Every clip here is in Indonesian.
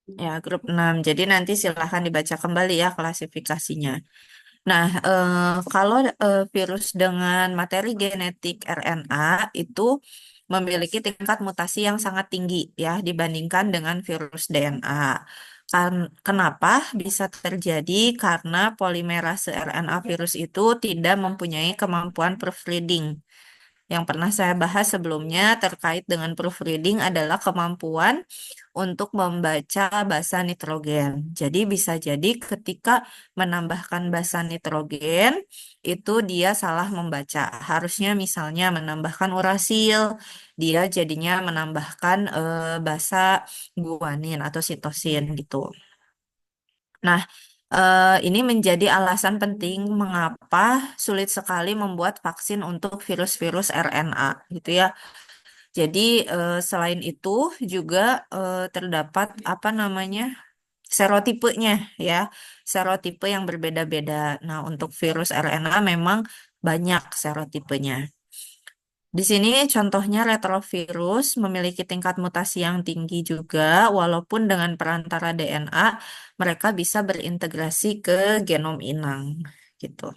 Ya, grup 6. Jadi nanti silahkan dibaca kembali ya klasifikasinya. Nah, kalau virus dengan materi genetik RNA itu memiliki tingkat mutasi yang sangat tinggi ya dibandingkan dengan virus DNA. Kenapa bisa terjadi? Karena polimerase RNA virus itu tidak mempunyai kemampuan proofreading. Yang pernah saya bahas sebelumnya terkait dengan proofreading adalah kemampuan untuk membaca basa nitrogen. Jadi bisa jadi ketika menambahkan basa nitrogen itu dia salah membaca. Harusnya misalnya menambahkan urasil, dia jadinya menambahkan basa guanin atau sitosin gitu. Nah, ini menjadi alasan penting mengapa sulit sekali membuat vaksin untuk virus-virus RNA gitu ya. Jadi selain itu juga terdapat apa namanya serotipenya ya, serotipe yang berbeda-beda. Nah, untuk virus RNA memang banyak serotipenya. Di sini contohnya retrovirus memiliki tingkat mutasi yang tinggi juga, walaupun dengan perantara DNA mereka bisa berintegrasi ke genom inang gitu.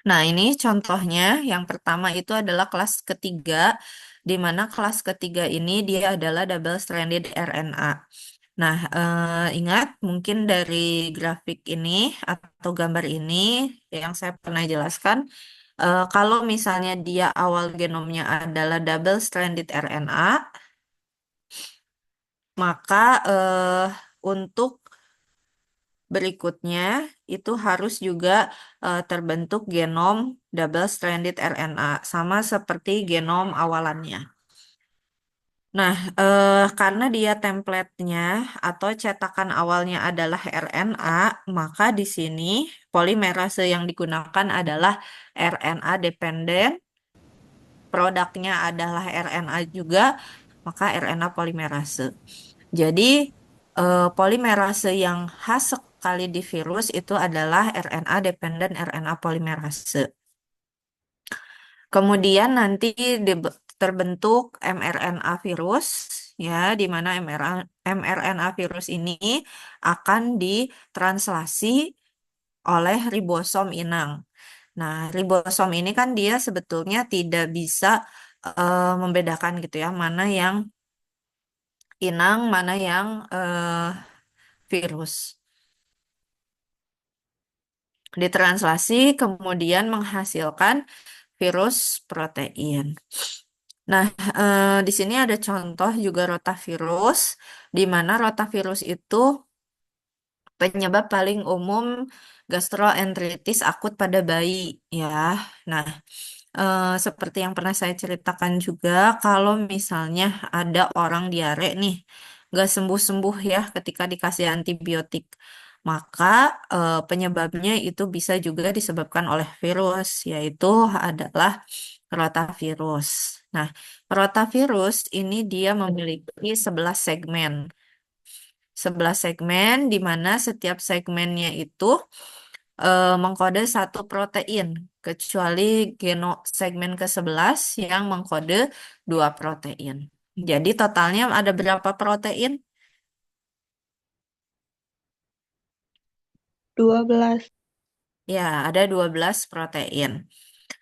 Nah, ini contohnya yang pertama itu adalah kelas ketiga, di mana kelas ketiga ini dia adalah double-stranded RNA. Nah, ingat mungkin dari grafik ini atau gambar ini yang saya pernah jelaskan, kalau misalnya dia awal genomnya adalah double-stranded RNA, maka untuk berikutnya itu harus juga terbentuk genom double-stranded RNA, sama seperti genom awalannya. Nah, karena dia template-nya atau cetakan awalnya adalah RNA, maka di sini polimerase yang digunakan adalah RNA dependent, produknya adalah RNA juga, maka RNA polimerase. Jadi, polimerase yang khas sekali di virus itu adalah RNA dependent RNA polimerase. Kemudian nanti terbentuk mRNA virus, ya, di mana mRNA virus ini akan ditranslasi oleh ribosom inang. Nah, ribosom ini kan dia sebetulnya tidak bisa membedakan gitu ya, mana yang inang, mana yang virus. Ditranslasi kemudian menghasilkan virus protein. Nah, di sini ada contoh juga rotavirus, di mana rotavirus itu penyebab paling umum gastroenteritis akut pada bayi, ya. Nah, seperti yang pernah saya ceritakan juga, kalau misalnya ada orang diare nih, nggak sembuh-sembuh ya ketika dikasih antibiotik, maka penyebabnya itu bisa juga disebabkan oleh virus, yaitu adalah rotavirus. Nah, rotavirus ini dia memiliki 11 segmen. 11 segmen di mana setiap segmennya itu mengkode satu protein, kecuali segmen ke-11 yang mengkode dua protein. Jadi totalnya ada berapa protein? 12. Ya, ada 12 protein.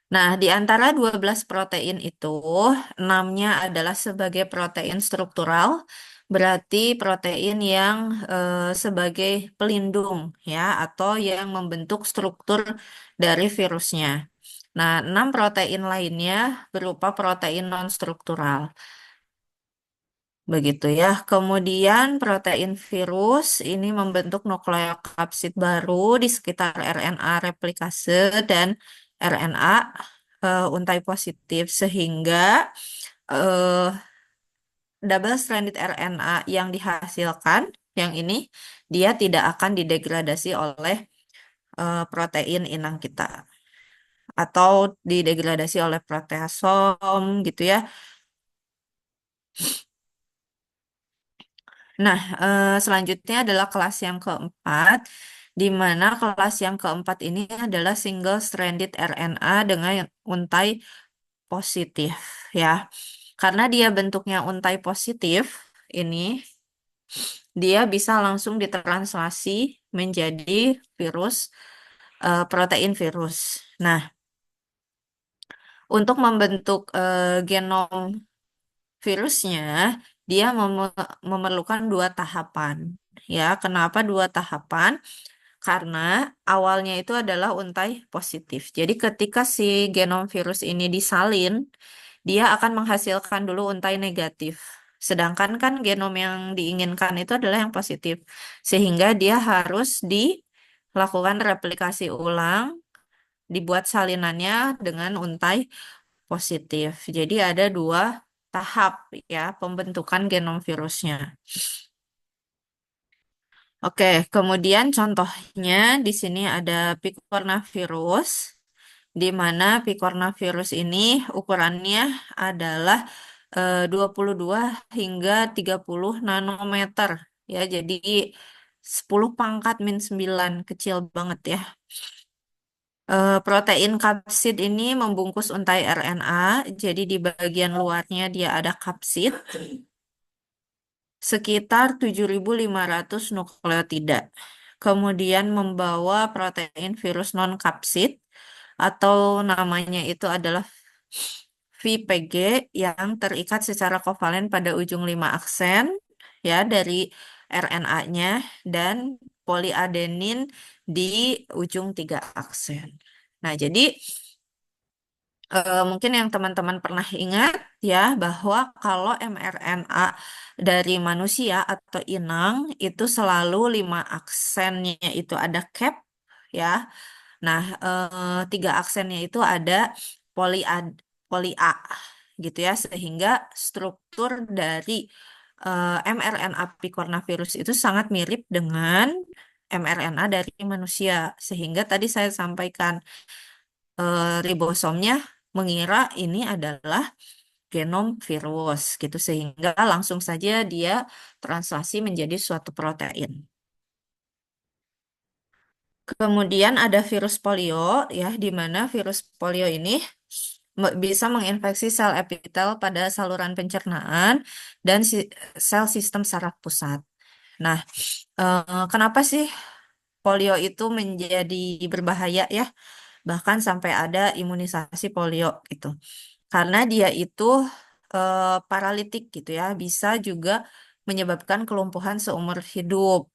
Nah, di antara 12 protein itu, 6-nya adalah sebagai protein struktural, berarti protein yang sebagai pelindung ya, atau yang membentuk struktur dari virusnya. Nah, 6 protein lainnya berupa protein non-struktural. Begitu ya. Kemudian protein virus ini membentuk nukleokapsid baru di sekitar RNA replikase dan RNA untai positif sehingga eh, double stranded RNA yang dihasilkan yang ini dia tidak akan didegradasi oleh protein inang kita atau didegradasi oleh proteasom gitu ya. Nah, selanjutnya adalah kelas yang keempat, di mana kelas yang keempat ini adalah single-stranded RNA dengan untai positif, ya. Karena dia bentuknya untai positif, ini dia bisa langsung ditranslasi menjadi virus, protein virus. Nah, untuk membentuk genom virusnya, dia memerlukan dua tahapan. Ya, kenapa dua tahapan? Karena awalnya itu adalah untai positif. Jadi ketika si genom virus ini disalin, dia akan menghasilkan dulu untai negatif. Sedangkan kan genom yang diinginkan itu adalah yang positif. Sehingga dia harus dilakukan replikasi ulang, dibuat salinannya dengan untai positif. Jadi ada dua tahap ya pembentukan genom virusnya. Oke, kemudian contohnya di sini ada picornavirus, di mana picornavirus ini ukurannya adalah 22 hingga 30 nanometer. Ya, jadi 10 pangkat min 9, kecil banget ya. Protein kapsid ini membungkus untai RNA, jadi di bagian luarnya dia ada kapsid, sekitar 7.500 nukleotida. Kemudian membawa protein virus non-kapsid, atau namanya itu adalah VPG yang terikat secara kovalen pada ujung 5 aksen ya dari RNA-nya dan poliadenin di ujung 3 aksen. Nah, jadi mungkin yang teman-teman pernah ingat ya bahwa kalau mRNA dari manusia atau inang itu selalu 5 aksennya itu ada cap ya. Nah, 3 aksennya itu ada poli A, poli A gitu ya, sehingga struktur dari mRNA picornavirus itu sangat mirip dengan mRNA dari manusia. Sehingga tadi saya sampaikan ribosomnya mengira ini adalah genom virus gitu, sehingga langsung saja dia translasi menjadi suatu protein. Kemudian ada virus polio ya, di mana virus polio ini bisa menginfeksi sel epitel pada saluran pencernaan dan sel sistem saraf pusat. Nah, kenapa sih polio itu menjadi berbahaya ya? Bahkan sampai ada imunisasi polio gitu. Karena dia itu paralitik gitu ya, bisa juga menyebabkan kelumpuhan seumur hidup.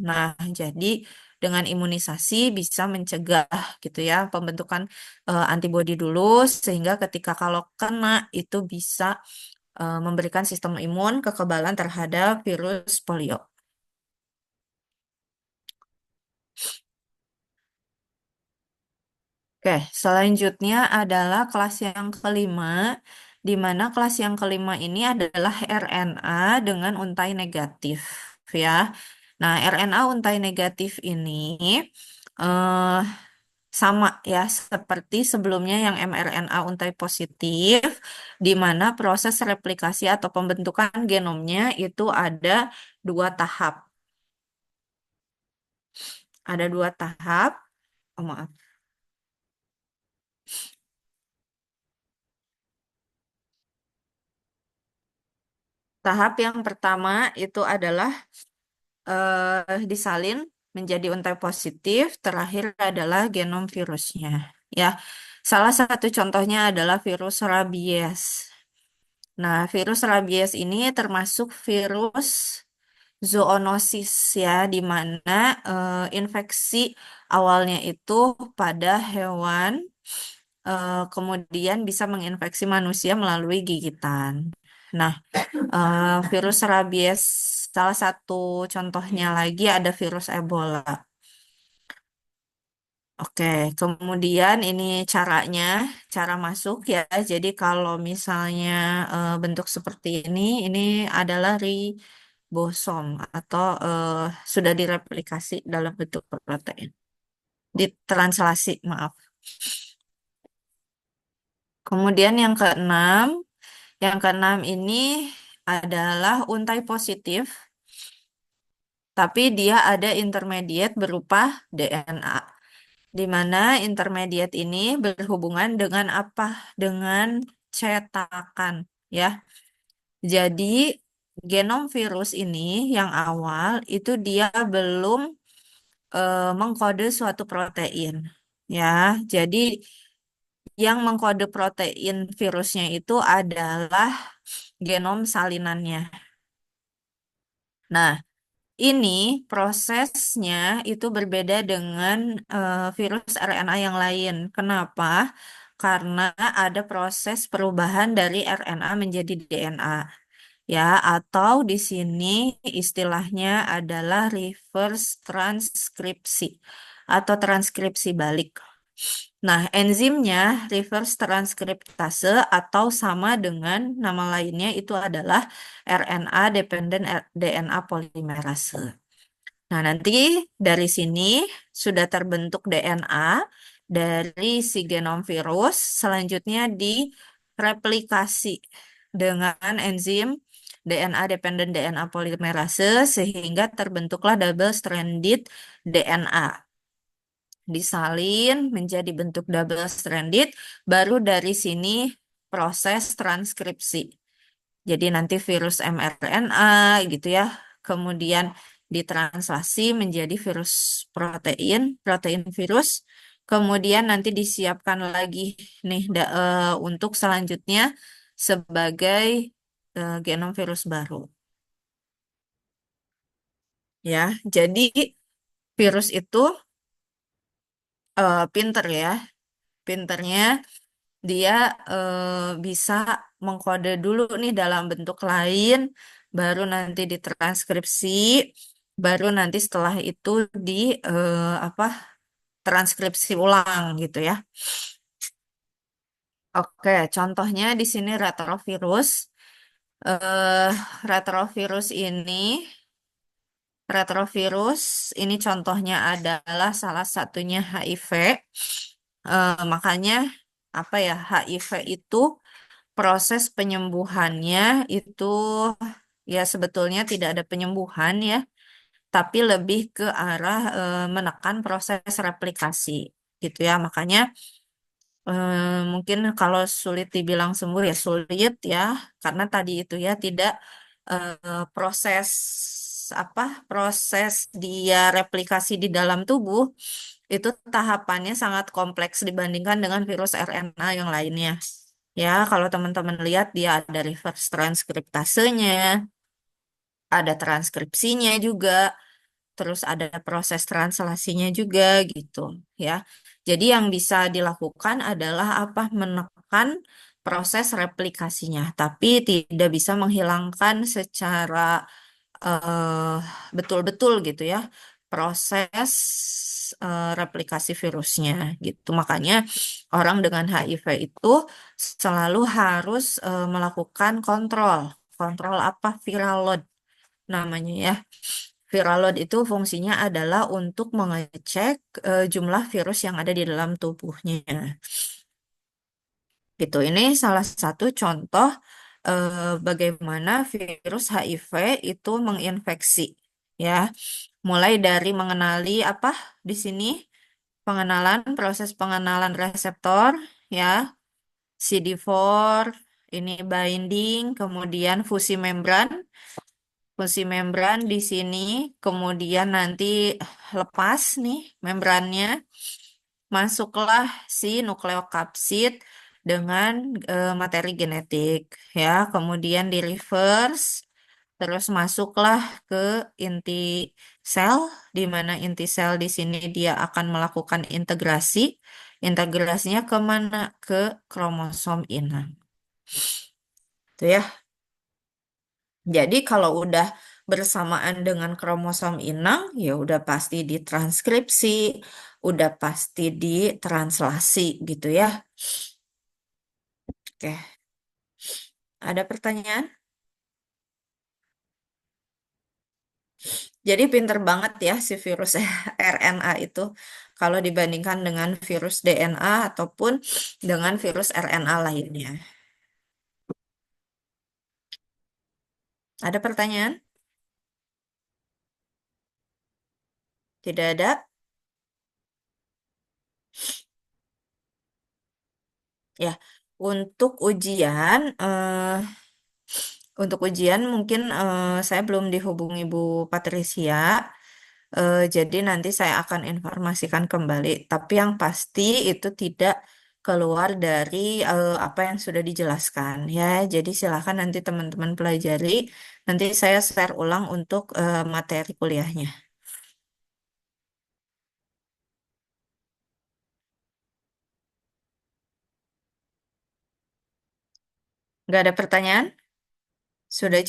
Nah, jadi dengan imunisasi bisa mencegah gitu ya pembentukan antibodi dulu, sehingga ketika kalau kena itu bisa memberikan sistem imun kekebalan terhadap virus polio. Oke, selanjutnya adalah kelas yang kelima, di mana kelas yang kelima ini adalah RNA dengan untai negatif, ya. Nah, RNA untai negatif ini eh, sama ya seperti sebelumnya yang mRNA untai positif, di mana proses replikasi atau pembentukan genomnya itu ada dua tahap. Ada dua tahap. Oh, maaf. Tahap yang pertama itu adalah disalin menjadi untai positif, terakhir adalah genom virusnya. Ya, salah satu contohnya adalah virus rabies. Nah, virus rabies ini termasuk virus zoonosis ya, di mana infeksi awalnya itu pada hewan, kemudian bisa menginfeksi manusia melalui gigitan. Nah, virus rabies salah satu contohnya lagi ada virus Ebola. Oke, kemudian ini caranya, cara masuk ya. Jadi kalau misalnya bentuk seperti ini adalah ribosom atau sudah direplikasi dalam bentuk protein. Ditranslasi, maaf. Kemudian yang keenam ini adalah untai positif, tapi dia ada intermediate berupa DNA. Di mana intermediate ini berhubungan dengan apa? Dengan cetakan, ya. Jadi genom virus ini yang awal itu dia belum mengkode suatu protein. Ya, jadi yang mengkode protein virusnya itu adalah genom salinannya. Nah, ini prosesnya itu berbeda dengan virus RNA yang lain. Kenapa? Karena ada proses perubahan dari RNA menjadi DNA. Ya, atau di sini istilahnya adalah reverse transkripsi atau transkripsi balik. Nah, enzimnya reverse transkriptase atau sama dengan nama lainnya itu adalah RNA dependent DNA polymerase. Nah, nanti dari sini sudah terbentuk DNA dari si genom virus, selanjutnya direplikasi dengan enzim DNA dependent DNA polymerase sehingga terbentuklah double stranded DNA. Disalin menjadi bentuk double stranded, baru dari sini proses transkripsi. Jadi nanti virus mRNA gitu ya, kemudian ditranslasi menjadi virus protein, protein virus, kemudian nanti disiapkan lagi nih untuk selanjutnya sebagai genom virus baru. Ya, jadi virus itu pinter ya, pinternya dia bisa mengkode dulu nih dalam bentuk lain, baru nanti ditranskripsi, baru nanti setelah itu di apa transkripsi ulang gitu ya. Oke, contohnya di sini retrovirus. eh Retrovirus ini contohnya adalah salah satunya HIV. Makanya apa ya HIV itu proses penyembuhannya itu ya sebetulnya tidak ada penyembuhan ya, tapi lebih ke arah menekan proses replikasi gitu ya. Makanya mungkin kalau sulit dibilang sembuh ya sulit ya, karena tadi itu ya tidak proses proses dia replikasi di dalam tubuh itu tahapannya sangat kompleks dibandingkan dengan virus RNA yang lainnya. Ya, kalau teman-teman lihat dia ada reverse transkriptasenya, ada transkripsinya juga, terus ada proses translasinya juga gitu, ya. Jadi yang bisa dilakukan adalah menekan proses replikasinya, tapi tidak bisa menghilangkan secara eh, betul-betul gitu ya proses replikasi virusnya gitu. Makanya orang dengan HIV itu selalu harus melakukan kontrol. Kontrol viral load namanya ya. Viral load itu fungsinya adalah untuk mengecek jumlah virus yang ada di dalam tubuhnya. Gitu. Ini salah satu contoh bagaimana virus HIV itu menginfeksi ya. Mulai dari mengenali di sini proses pengenalan reseptor ya, CD4 ini binding, kemudian fungsi membran di sini, kemudian nanti lepas nih membrannya, masuklah si nukleokapsid dengan materi genetik ya, kemudian di reverse, terus masuklah ke inti sel, di mana inti sel di sini dia akan melakukan integrasi, integrasinya kemana? Ke kromosom inang. Tuh ya. Jadi kalau udah bersamaan dengan kromosom inang, ya udah pasti ditranskripsi, udah pasti ditranslasi gitu ya. Oke, ada pertanyaan? Jadi pinter banget ya si virus RNA itu kalau dibandingkan dengan virus DNA ataupun dengan virus RNA lainnya. Ada pertanyaan? Tidak ada? Ya, untuk ujian Untuk ujian mungkin saya belum dihubungi Bu Patricia, jadi nanti saya akan informasikan kembali. Tapi yang pasti itu tidak keluar dari apa yang sudah dijelaskan ya. Jadi silakan nanti teman-teman pelajari. Nanti saya share ulang untuk materi kuliahnya. Nggak ada pertanyaan? Sudah